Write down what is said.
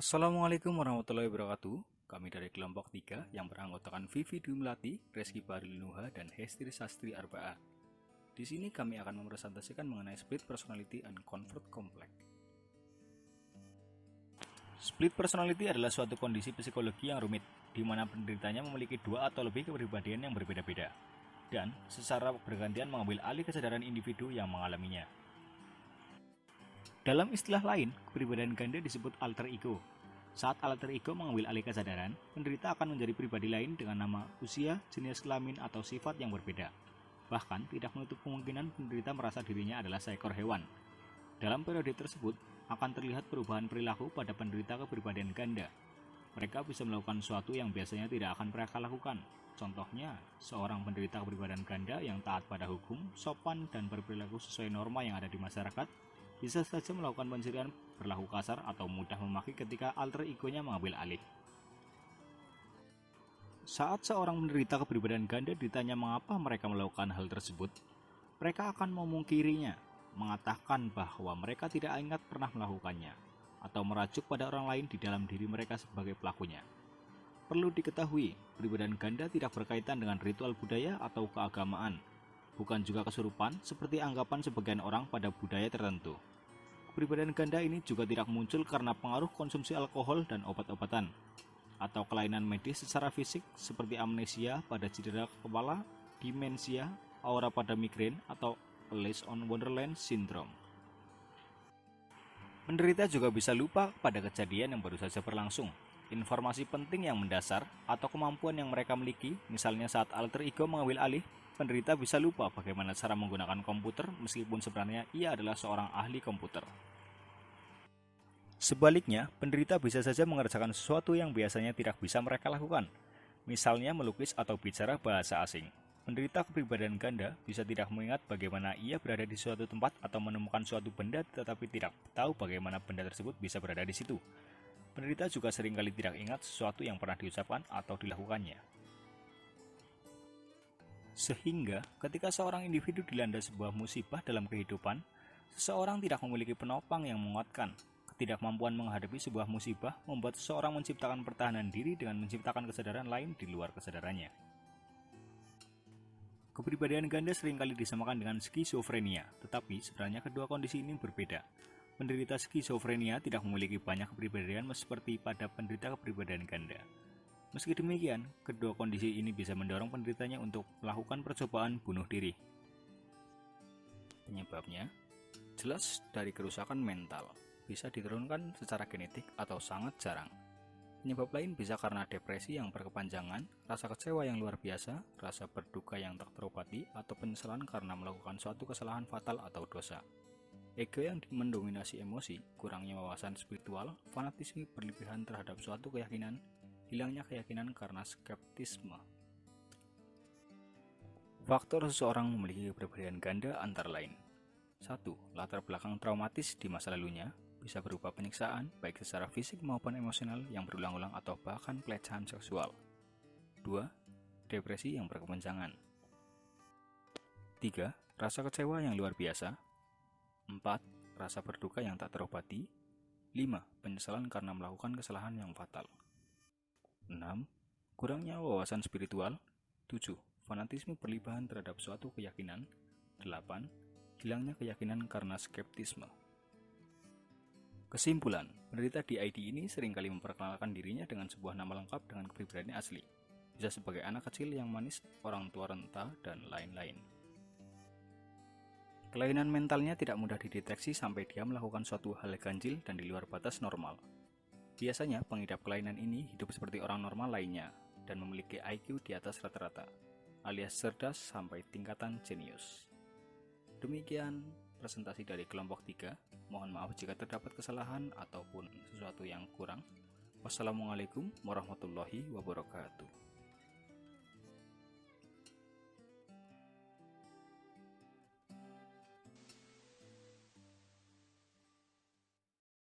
Assalamualaikum warahmatullahi wabarakatuh. Kami dari kelompok 3 yang beranggotakan Vivi Dwi Melati, Reski Barilunuha, dan Hesti Sastri Arbaa. Di sini kami akan mempresentasikan mengenai split personality and convert complex. Split personality adalah suatu kondisi psikologi yang rumit, di mana penderitanya memiliki dua atau lebih kepribadian yang berbeda-beda, dan secara bergantian mengambil alih kesadaran individu yang mengalaminya. Dalam istilah lain, kepribadian ganda disebut alter ego. Saat alter ego mengambil alih kesadaran, penderita akan menjadi pribadi lain dengan nama, usia, jenis kelamin, atau sifat yang berbeda. Bahkan, tidak menutup kemungkinan penderita merasa dirinya adalah seekor hewan. Dalam periode tersebut, akan terlihat perubahan perilaku pada penderita kepribadian ganda. Mereka bisa melakukan sesuatu yang biasanya tidak akan mereka lakukan. Contohnya, seorang penderita kepribadian ganda yang taat pada hukum, sopan, dan berperilaku sesuai norma yang ada di masyarakat, bisa saja melakukan pencurian, berlaku kasar, atau mudah memaki ketika alter ego-nya mengambil alih. Saat seorang menderita kepribadian ganda ditanya mengapa mereka melakukan hal tersebut, mereka akan memungkirinya, mengatakan bahwa mereka tidak ingat pernah melakukannya, atau merajuk pada orang lain di dalam diri mereka sebagai pelakunya. Perlu diketahui, kepribadian ganda tidak berkaitan dengan ritual budaya atau keagamaan, bukan juga kesurupan seperti anggapan sebagian orang pada budaya tertentu. Kepribadian ganda ini juga tidak muncul karena pengaruh konsumsi alkohol dan obat-obatan, atau kelainan medis secara fisik seperti amnesia pada cedera kepala, demensia, aura pada migrain, atau Alice on Wonderland syndrome. Penderita juga bisa lupa pada kejadian yang baru saja berlangsung, informasi penting yang mendasar, atau kemampuan yang mereka miliki, misalnya saat alter ego mengambil alih. Penderita bisa lupa bagaimana cara menggunakan komputer meskipun sebenarnya ia adalah seorang ahli komputer. Sebaliknya, penderita bisa saja mengerjakan sesuatu yang biasanya tidak bisa mereka lakukan, misalnya melukis atau bicara bahasa asing. Penderita kepribadian ganda bisa tidak mengingat bagaimana ia berada di suatu tempat atau menemukan suatu benda tetapi tidak tahu bagaimana benda tersebut bisa berada di situ. Penderita juga seringkali tidak ingat sesuatu yang pernah diucapkan atau dilakukannya. Sehingga, ketika seorang individu dilanda sebuah musibah dalam kehidupan, seseorang tidak memiliki penopang yang menguatkan. Ketidakmampuan menghadapi sebuah musibah membuat seseorang menciptakan pertahanan diri dengan menciptakan kesadaran lain di luar kesadarannya. Kepribadian ganda seringkali disamakan dengan skizofrenia, tetapi sebenarnya kedua kondisi ini berbeda. Penderita skizofrenia tidak memiliki banyak kepribadian seperti pada penderita kepribadian ganda. Meski demikian, kedua kondisi ini bisa mendorong penderitanya untuk melakukan percobaan bunuh diri. Penyebabnya jelas dari kerusakan mental, bisa diturunkan secara genetik atau sangat jarang. Penyebab lain bisa karena depresi yang berkepanjangan, rasa kecewa yang luar biasa, rasa berduka yang tak terobati, atau penyesalan karena melakukan suatu kesalahan fatal atau dosa. Ego yang mendominasi emosi, kurangnya wawasan spiritual, fanatisme berlebihan terhadap suatu keyakinan, hilangnya keyakinan karena skeptisme. Faktor seseorang memiliki kepribadian ganda antara lain: 1. Latar belakang traumatis di masa lalunya, bisa berupa penyiksaan baik secara fisik maupun emosional yang berulang-ulang atau bahkan pelecehan seksual. 2. Depresi yang berkepanjangan. 3. Rasa kecewa yang luar biasa. 4. Rasa berduka yang tak terobati. 5. Penyesalan karena melakukan kesalahan yang fatal. 6. Kurangnya wawasan spiritual. 7. Fanatisme berlebihan terhadap suatu keyakinan. 8. Hilangnya keyakinan karena skeptisme. Kesimpulan, penderita DID ini seringkali memperkenalkan dirinya dengan sebuah nama lengkap dengan kepribadian asli. Bisa sebagai anak kecil yang manis, orang tua renta, dan lain-lain. Kelainan mentalnya tidak mudah dideteksi sampai dia melakukan suatu hal ganjil dan di luar batas normal. Biasanya, pengidap kelainan ini hidup seperti orang normal lainnya dan memiliki IQ di atas rata-rata, alias cerdas sampai tingkatan jenius. Demikian presentasi dari kelompok 3. Mohon maaf jika terdapat kesalahan ataupun sesuatu yang kurang. Wassalamualaikum warahmatullahi wabarakatuh.